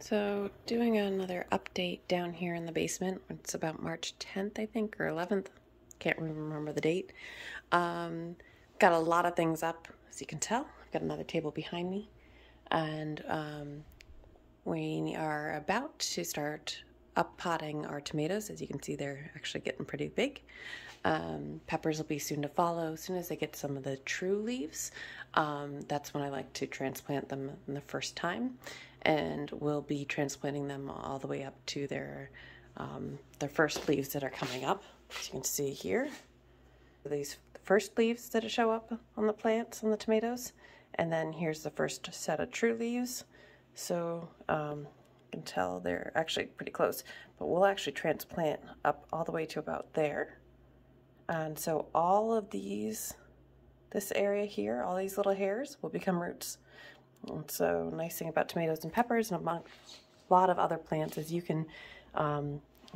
So doing another update down here in the basement. It's about March 10th, I think, or 11th. Can't remember the date. Got a lot of things up, as you can tell. I've got another table behind me. And we are about to start up potting our tomatoes. As you can see, they're actually getting pretty big. Peppers will be soon to follow. As soon as I get some of the true leaves, that's when I like to transplant them in the first time. And we'll be transplanting them all the way up to their first leaves that are coming up. As you can see here, these first leaves that show up on the plants, on the tomatoes. And then here's the first set of true leaves. So you can tell they're actually pretty close, but we'll actually transplant up all the way to about there. And so all of these, this area here, all these little hairs will become roots. And so nice thing about tomatoes and peppers and a lot of other plants is you can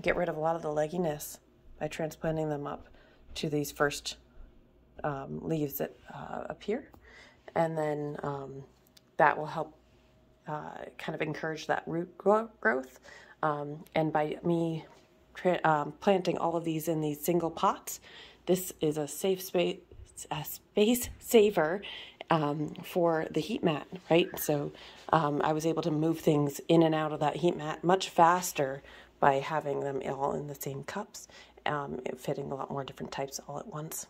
get rid of a lot of the legginess by transplanting them up to these first leaves that appear. And then that will help kind of encourage that root growth. And by me planting all of these in these single pots, this is a space saver for the heat mat, right? So I was able to move things in and out of that heat mat much faster by having them all in the same cups, fitting a lot more different types all at once.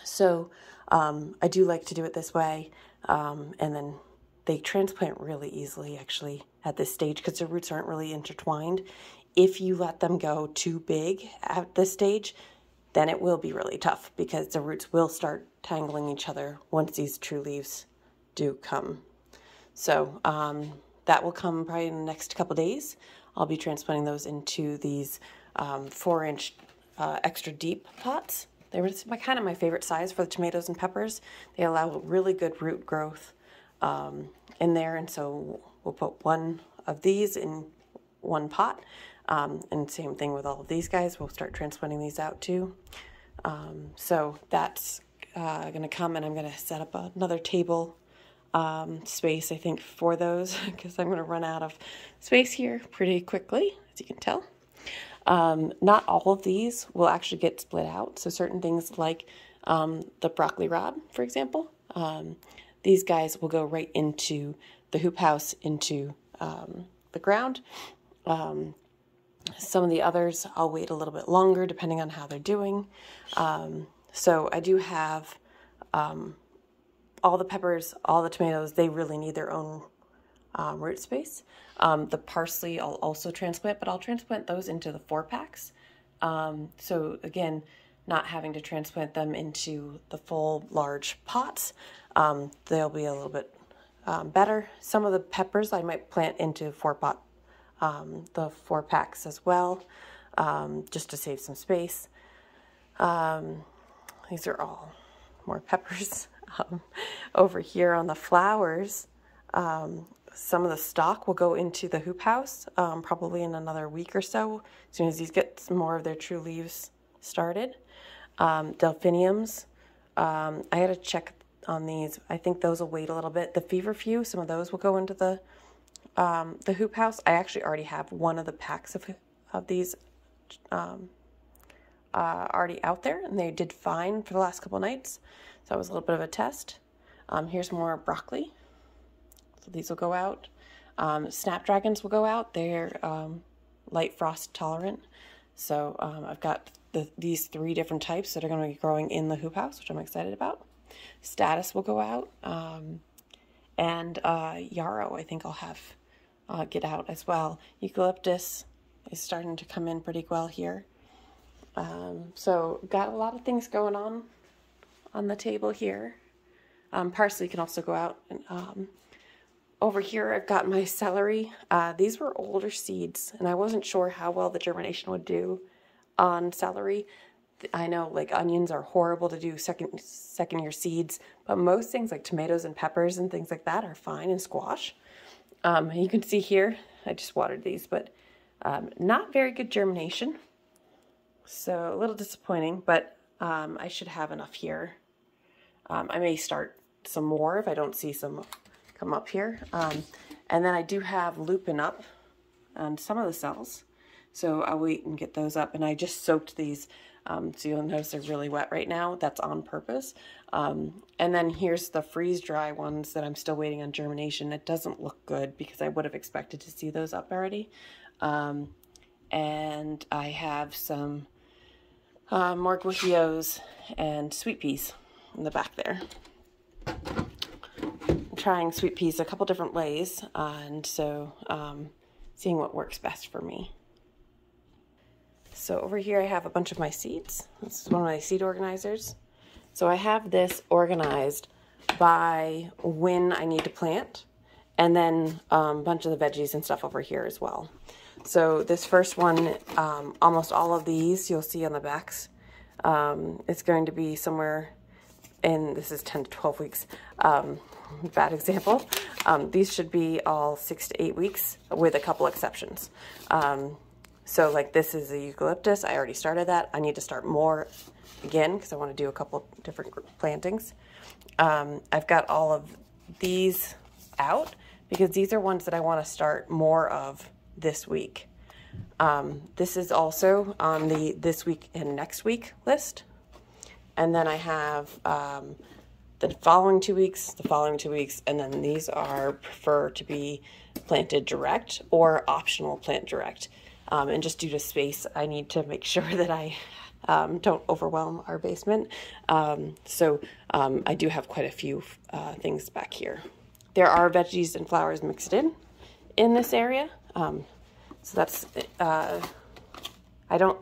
So I do like to do it this way, and then they transplant really easily actually at this stage because their roots aren't really intertwined. If you let them go too big at this stage, then it will be really tough because the roots will start tangling each other once these true leaves do come. So that will come probably in the next couple days. I'll be transplanting those into these 4-inch extra deep pots. They were kind of my favorite size for the tomatoes and peppers. They allow really good root growth in there, and so we'll put one of these in one pot. And same thing with all of these guys. We'll start transplanting these out too. So that's going to come, and I'm going to set up another table space, I think, for those because I'm going to run out of space here pretty quickly, as you can tell. Not all of these will actually get split out. So certain things like the broccoli rabe, for example, these guys will go right into the hoop house, into the ground. Some of the others I'll wait a little bit longer depending on how they're doing. So I do have all the peppers, all the tomatoes, they really need their own root space. The parsley I'll also transplant, but I'll transplant those into the 4-packs. So again, not having to transplant them into the full large pots, they'll be a little bit better. Some of the peppers I might plant into the 4-packs as well, just to save some space. These are all more peppers. Over here on the flowers, some of the stalk will go into the hoop house probably in another week or so, as soon as these get some more of their true leaves started. Delphiniums, I had to check on these. I think those will wait a little bit. The feverfew, some of those will go into the hoop house. I actually already have one of the packs of these already out there, and they did fine for the last couple nights. So that was a little bit of a test. Here's more broccoli. So these will go out. Snapdragons will go out. They're light frost tolerant. So I've got these 3 different types that are going to be growing in the hoop house, which I'm excited about. Status will go out. And yarrow, I think I'll have get out as well. Eucalyptus is starting to come in pretty well here. So got a lot of things going on the table here. Parsley can also go out. Over here I've got my celery. These were older seeds, and I wasn't sure how well the germination would do on celery. I know like onions are horrible to do second year seeds, but most things like tomatoes and peppers and things like that are fine, and squash. You can see here, I just watered these, but not very good germination. So a little disappointing, but I should have enough here. I may start some more if I don't see some come up here. And then I do have lupin up on some of the cells, so I'll wait and get those up. And I just soaked these, so you'll notice they're really wet right now. That's on purpose. And then here's the freeze dry ones that I'm still waiting on germination. It doesn't look good because I would have expected to see those up already. And I have some more guajillos and sweet peas in the back there. I'm trying sweet peas a couple different ways, and so seeing what works best for me. So over here I have a bunch of my seeds. This is one of my seed organizers. So I have this organized by when I need to plant, and then a bunch of the veggies and stuff over here as well. So this first one, almost all of these you'll see on the backs. It's going to be somewhere in, this is 10 to 12 weeks, bad example. These should be all 6 to 8 weeks with a couple exceptions. So like this is the eucalyptus. I already started that. I need to start more again because I want to do a couple different plantings. I've got all of these out because these are ones that I want to start more of this week. This is also on the this week and next week list. And then I have the following 2 weeks, the following 2 weeks, and then these are prefer to be planted direct or optional plant direct. And just due to space, I need to make sure that I don't overwhelm our basement. So I do have quite a few things back here. There are veggies and flowers mixed in this area. So that's, I don't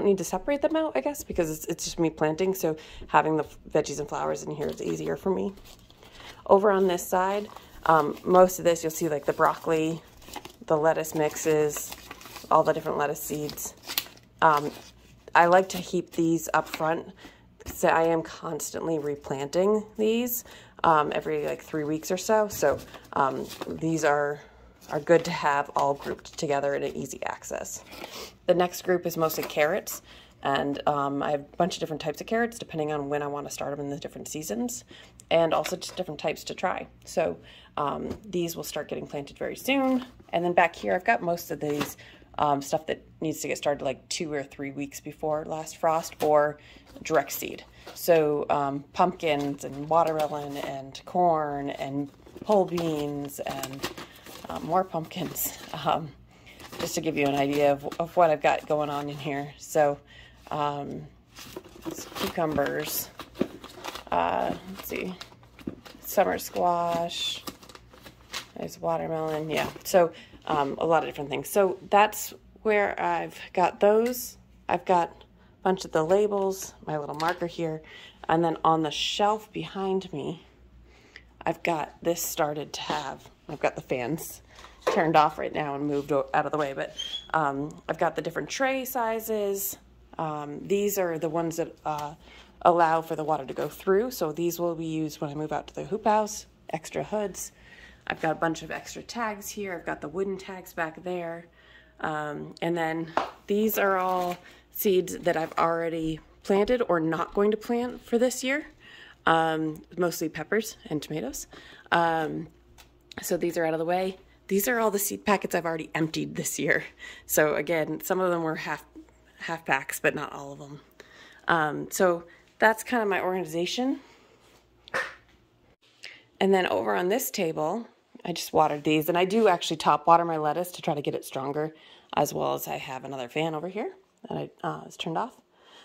need to separate them out, I guess, because it's just me planting. So having the veggies and flowers in here is easier for me. Over on this side, most of this you'll see like the broccoli, the lettuce mixes, all the different lettuce seeds. I like to keep these up front because I am constantly replanting these every like 3 weeks or so. So these are good to have all grouped together in an easy access. The next group is mostly carrots, and I have a bunch of different types of carrots depending on when I want to start them in the different seasons, and also just different types to try. So these will start getting planted very soon. And then back here I've got most of these stuff that needs to get started like 2 or 3 weeks before last frost or direct seed. So pumpkins and watermelon and corn and pole beans and more pumpkins, just to give you an idea of what I've got going on in here. So cucumbers, let's see, summer squash, there's watermelon, yeah. So a lot of different things. So that's where I've got those. I've got a bunch of the labels, my little marker here, and then on the shelf behind me, I've got this started to have, I've got the fans turned off right now and moved out of the way, but I've got the different tray sizes. These are the ones that allow for the water to go through, so these will be used when I move out to the hoop house. Extra hoods. I've got a bunch of extra tags here. I've got the wooden tags back there. And then these are all seeds that I've already planted or not going to plant for this year. Mostly peppers and tomatoes. So these are out of the way. These are all the seed packets I've already emptied this year. So again, some of them were half packs, but not all of them. So that's kind of my organization. And then over on this table, I just watered these, and I do actually top water my lettuce to try to get it stronger, as well as I have another fan over here that is turned off.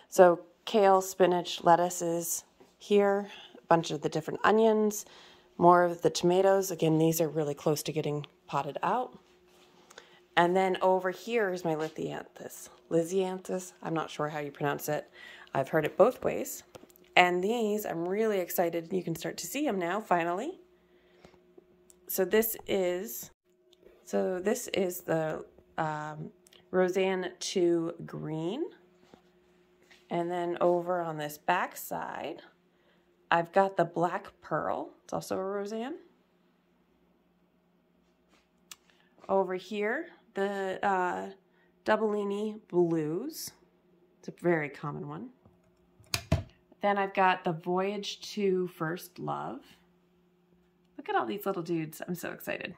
So kale, spinach, lettuce is here, a bunch of the different onions, more of the tomatoes. Again, these are really close to getting potted out. And then over here is my Lysianthus. I'm not sure how you pronounce it. I've heard it both ways. And these, I'm really excited. You can start to see them now, finally. So this is the Roseanne 2 green. And then over on this back side, I've got the black pearl. It's also a Roseanne. Over here, the Doubellini blues. It's a very common one. Then I've got the Voyage to First Love. Look Look at all these little dudes. I'm so excited.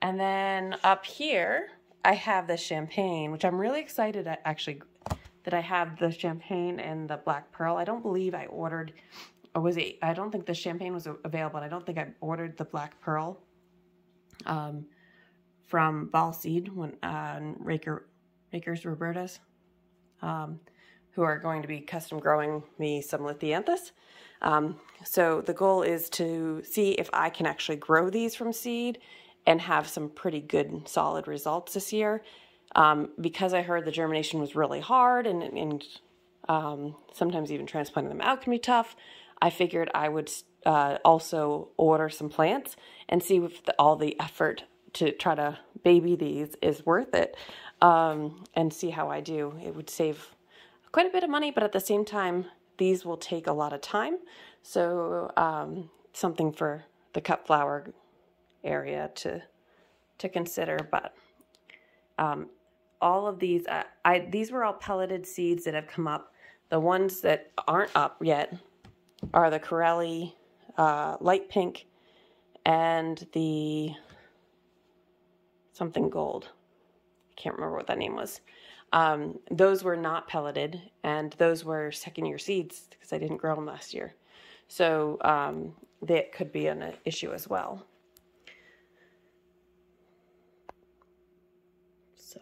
And then up here, I have the champagne, which I'm really excited at, actually, that I have the champagne and the black pearl. I don't believe I ordered, or was it, I don't think the champagne was available, and I don't think I ordered the black pearl from Ball Seed, when Rakers Roberta's, who are going to be custom growing me some lithianthus. So the goal is to see if I can actually grow these from seed and have some pretty good solid results this year. Because I heard the germination was really hard and sometimes even transplanting them out can be tough, I figured I would also order some plants and see if all the effort to try to baby these is worth it, and see how I do. It would save quite a bit of money, but at the same time, these will take a lot of time. So something for the cut flower area to consider. But all of these, these were all pelleted seeds that have come up. The ones that aren't up yet are the Corelli light pink and the something gold. I can't remember what that name was. Those were not pelleted, and those were second-year seeds because I didn't grow them last year. So that could be an issue as well. So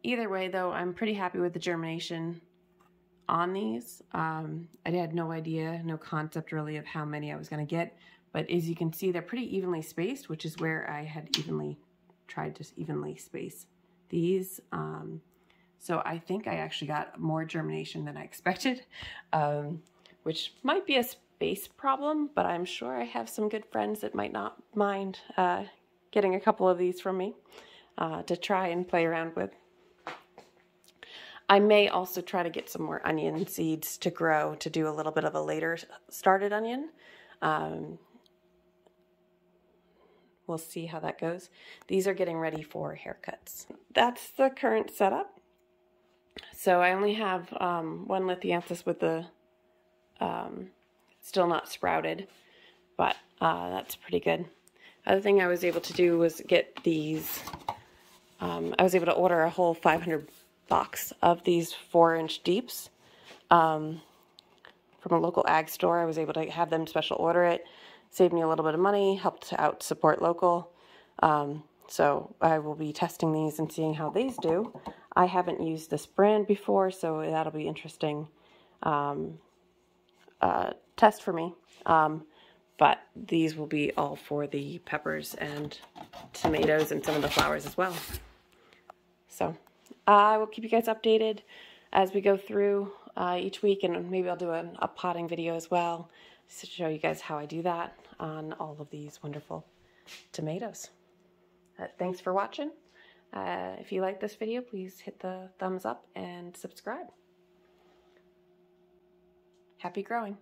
either way, though, I'm pretty happy with the germination on these. I had no idea, no concept really of how many I was going to get, but as you can see, they're pretty evenly spaced, which is where I had tried to evenly space these. So I think I actually got more germination than I expected, which might be a space problem, but I'm sure I have some good friends that might not mind getting a couple of these from me to try and play around with. I may also try to get some more onion seeds to grow, to do a little bit of a later started onion. We'll see how that goes. These are getting ready for haircuts. That's the current setup. So I only have one lithianthus with the still not sprouted, but that's pretty good. Other thing I was able to do was get these. I was able to order a whole 500 box of these 4-inch deeps from a local ag store. I was able to have them special order it. Saved me a little bit of money, helped out support local. So I will be testing these and seeing how these do. I haven't used this brand before, so that'll be interesting test for me. But these will be all for the peppers and tomatoes and some of the flowers as well. So I will keep you guys updated as we go through each week, and maybe I'll do a potting video as well to show you guys how I do that on all of these wonderful tomatoes. Thanks for watching. If you like this video, please hit the thumbs up and subscribe. Happy growing.